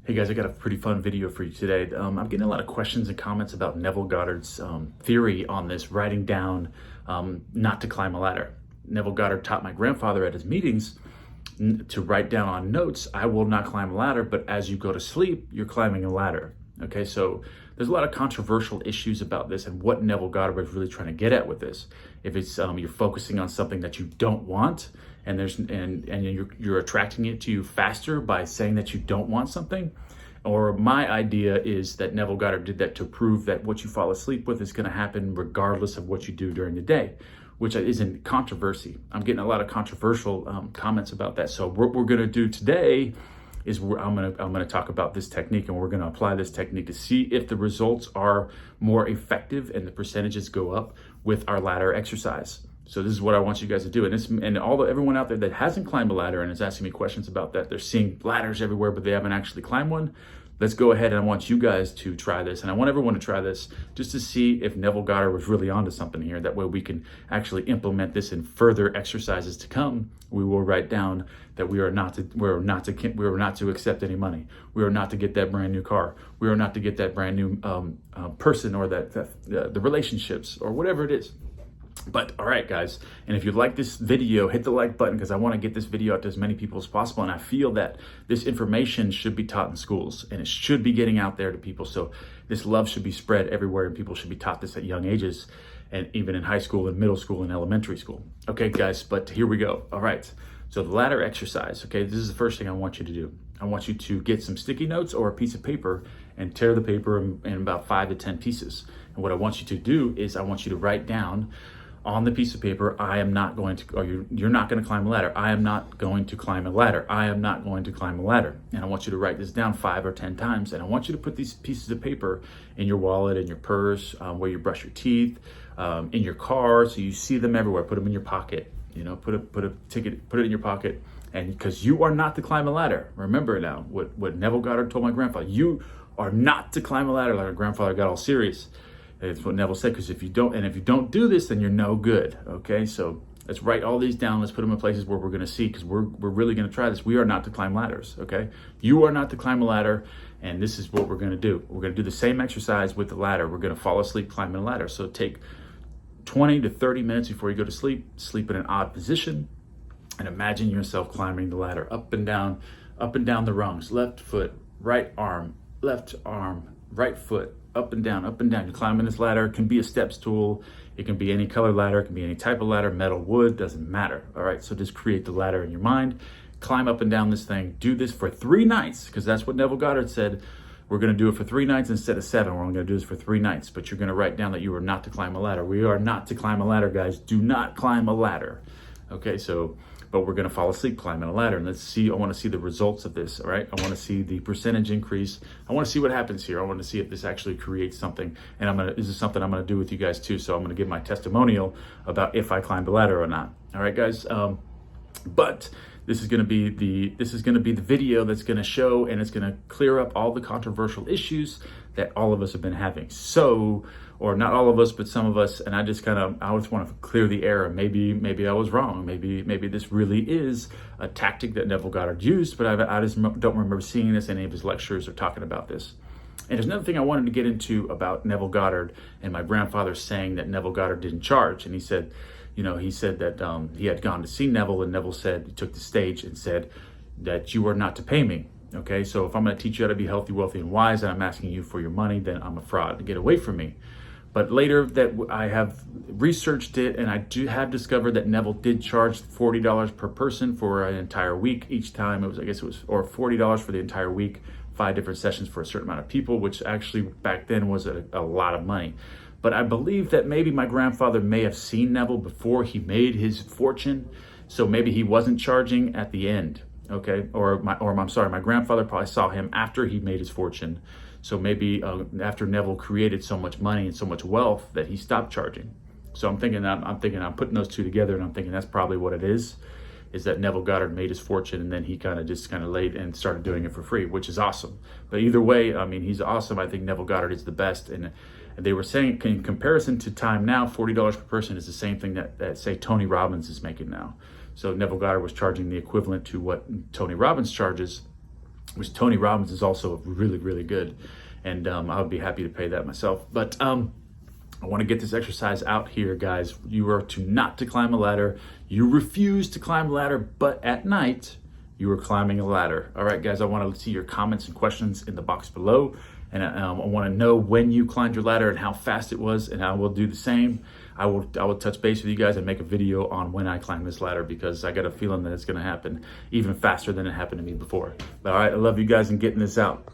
Hey guys, I got a pretty fun video for you today. I'm getting a lot of questions and comments about Neville Goddard's theory on this writing down not to climb a ladder. Neville Goddard taught my grandfather at his meetings to write down on notes, I will not climb a ladder, but as you go to sleep, you're climbing a ladder. Okay, so there's a lot of controversial issues about this and what Neville Goddard was really trying to get at with this. If it's you're focusing on something that you don't want, and you're attracting it to you faster by saying that you don't want something, or my idea is that Neville Goddard did that to prove that what you fall asleep with is going to happen regardless of what you do during the day, which isn't controversy. I'm getting a lot of controversial comments about that. So what we're going to do today is I'm going to talk about this technique, and we're going to apply this technique to see if the results are more effective and the percentages go up with our ladder exercise. So this is what I want you guys to do. And everyone out there that hasn't climbed a ladder and is asking me questions about that, they're seeing ladders everywhere, but they haven't actually climbed one. Let's go ahead, and I want you guys to try this. And I want everyone to try this just to see if Neville Goddard was really onto something here. That way we can actually implement this in further exercises to come. We will write down that we are not to accept any money. We are not to get that brand new car. We are not to get that brand new person, or the relationships, or whatever it is. But all right, guys, and if you like this video, hit the like button, because I want to get this video out to as many people as possible. And I feel that this information should be taught in schools, and it should be getting out there to people. So this love should be spread everywhere, and people should be taught this at young ages, and even in high school and middle school and elementary school. Okay, guys, but here we go. All right, so the ladder exercise. Okay, this is the first thing I want you to do. I want you to get some sticky notes or a piece of paper and tear the paper in about 5 to 10 pieces. And what I want you to do is I want you to write down on the piece of paper, I am not going to, or you're not going to climb a ladder. I am not going to climb a ladder. I am not going to climb a ladder. And I want you to write this down 5 or 10 times. And I want you to put these pieces of paper in your wallet, in your purse, where you brush your teeth, in your car, so you see them everywhere. Put them in your pocket. You know, put a ticket, put it in your pocket. And because you are not to climb a ladder. Remember now what Neville Goddard told my grandfather. You are not to climb a ladder. Like, my grandfather got all serious. It's what Neville said, because if you don't do this, then you're no good. Okay, so let's write all these down. Let's put them in places where we're going to see, because we're really going to try this. We are not to climb ladders. Okay, you are not to climb a ladder, and this is what we're going to do. We're going to do the same exercise with the ladder. We're going to fall asleep climbing a ladder. So take 20 to 30 minutes before you go to sleep. Sleep in an odd position, and imagine yourself climbing the ladder up and down the rungs. Left foot, right arm, right foot. Up and down, up and down. You're climbing this ladder. It can be a step stool. It can be any color ladder. It can be any type of ladder, metal, wood, doesn't matter. All right, so just create the ladder in your mind. Climb up and down this thing. Do this for 3 nights, because that's what Neville Goddard said. We're going to do it for 3 nights instead of 7. We're only going to do this for 3 nights, but you're going to write down that you are not to climb a ladder. We are not to climb a ladder, guys. Do not climb a ladder. Okay, so, but we're going to fall asleep climbing a ladder. And let's see, I want to see the results of this, all right? I want to see the percentage increase. I want to see what happens here. I want to see if this actually creates something. And this is something I'm going to do with you guys too. So I'm going to give my testimonial about if I climbed a ladder or not. All right, guys. But this is going to be the video that's going to show, and it's going to clear up all the controversial issues that all of us have been having. So, or not all of us, but some of us. And I just want to clear the air. Maybe I was wrong. Maybe this really is a tactic that Neville Goddard used, but I just don't remember seeing this in any of his lectures or talking about this. And there's another thing I wanted to get into about Neville Goddard and my grandfather saying that Neville Goddard didn't charge. And he said that he had gone to see Neville, and Neville he took the stage and said that you are not to pay me. Okay, so if I'm going to teach you how to be healthy, wealthy, and wise, and I'm asking you for your money, then I'm a fraud. Get away from me. But later that I have researched it, and I have discovered that Neville did charge $40 per person for an entire week. Each time or $40 for the entire week, 5 different sessions for a certain amount of people, which actually back then was a lot of money. But I believe that maybe my grandfather may have seen Neville before he made his fortune, so maybe he wasn't charging at the end. Okay, my grandfather probably saw him after he made his fortune. So maybe after Neville created so much money and so much wealth that he stopped charging. So I'm putting those two together, and I'm thinking that's probably what it is that Neville Goddard made his fortune, and then he kind of laid and started doing it for free, which is awesome. But either way, I mean, he's awesome. I think Neville Goddard is the best. And they were saying, in comparison to time now, $40 per person is the same thing that say Tony Robbins is making now. So Neville Goddard was charging the equivalent to what Tony Robbins charges. which Tony Robbins is also really, really good. And I would be happy to pay that myself. But I want to get this exercise out here, guys. You are to climb a ladder. You refuse to climb a ladder, but at night, you are climbing a ladder. All right, guys, I want to see your comments and questions in the box below. And I want to know when you climbed your ladder and how fast it was, and I will do the same. I will touch base with you guys and make a video on when I climb this ladder, because I got a feeling that it's going to happen even faster than it happened to me before. But all right, I love you guys and getting this out.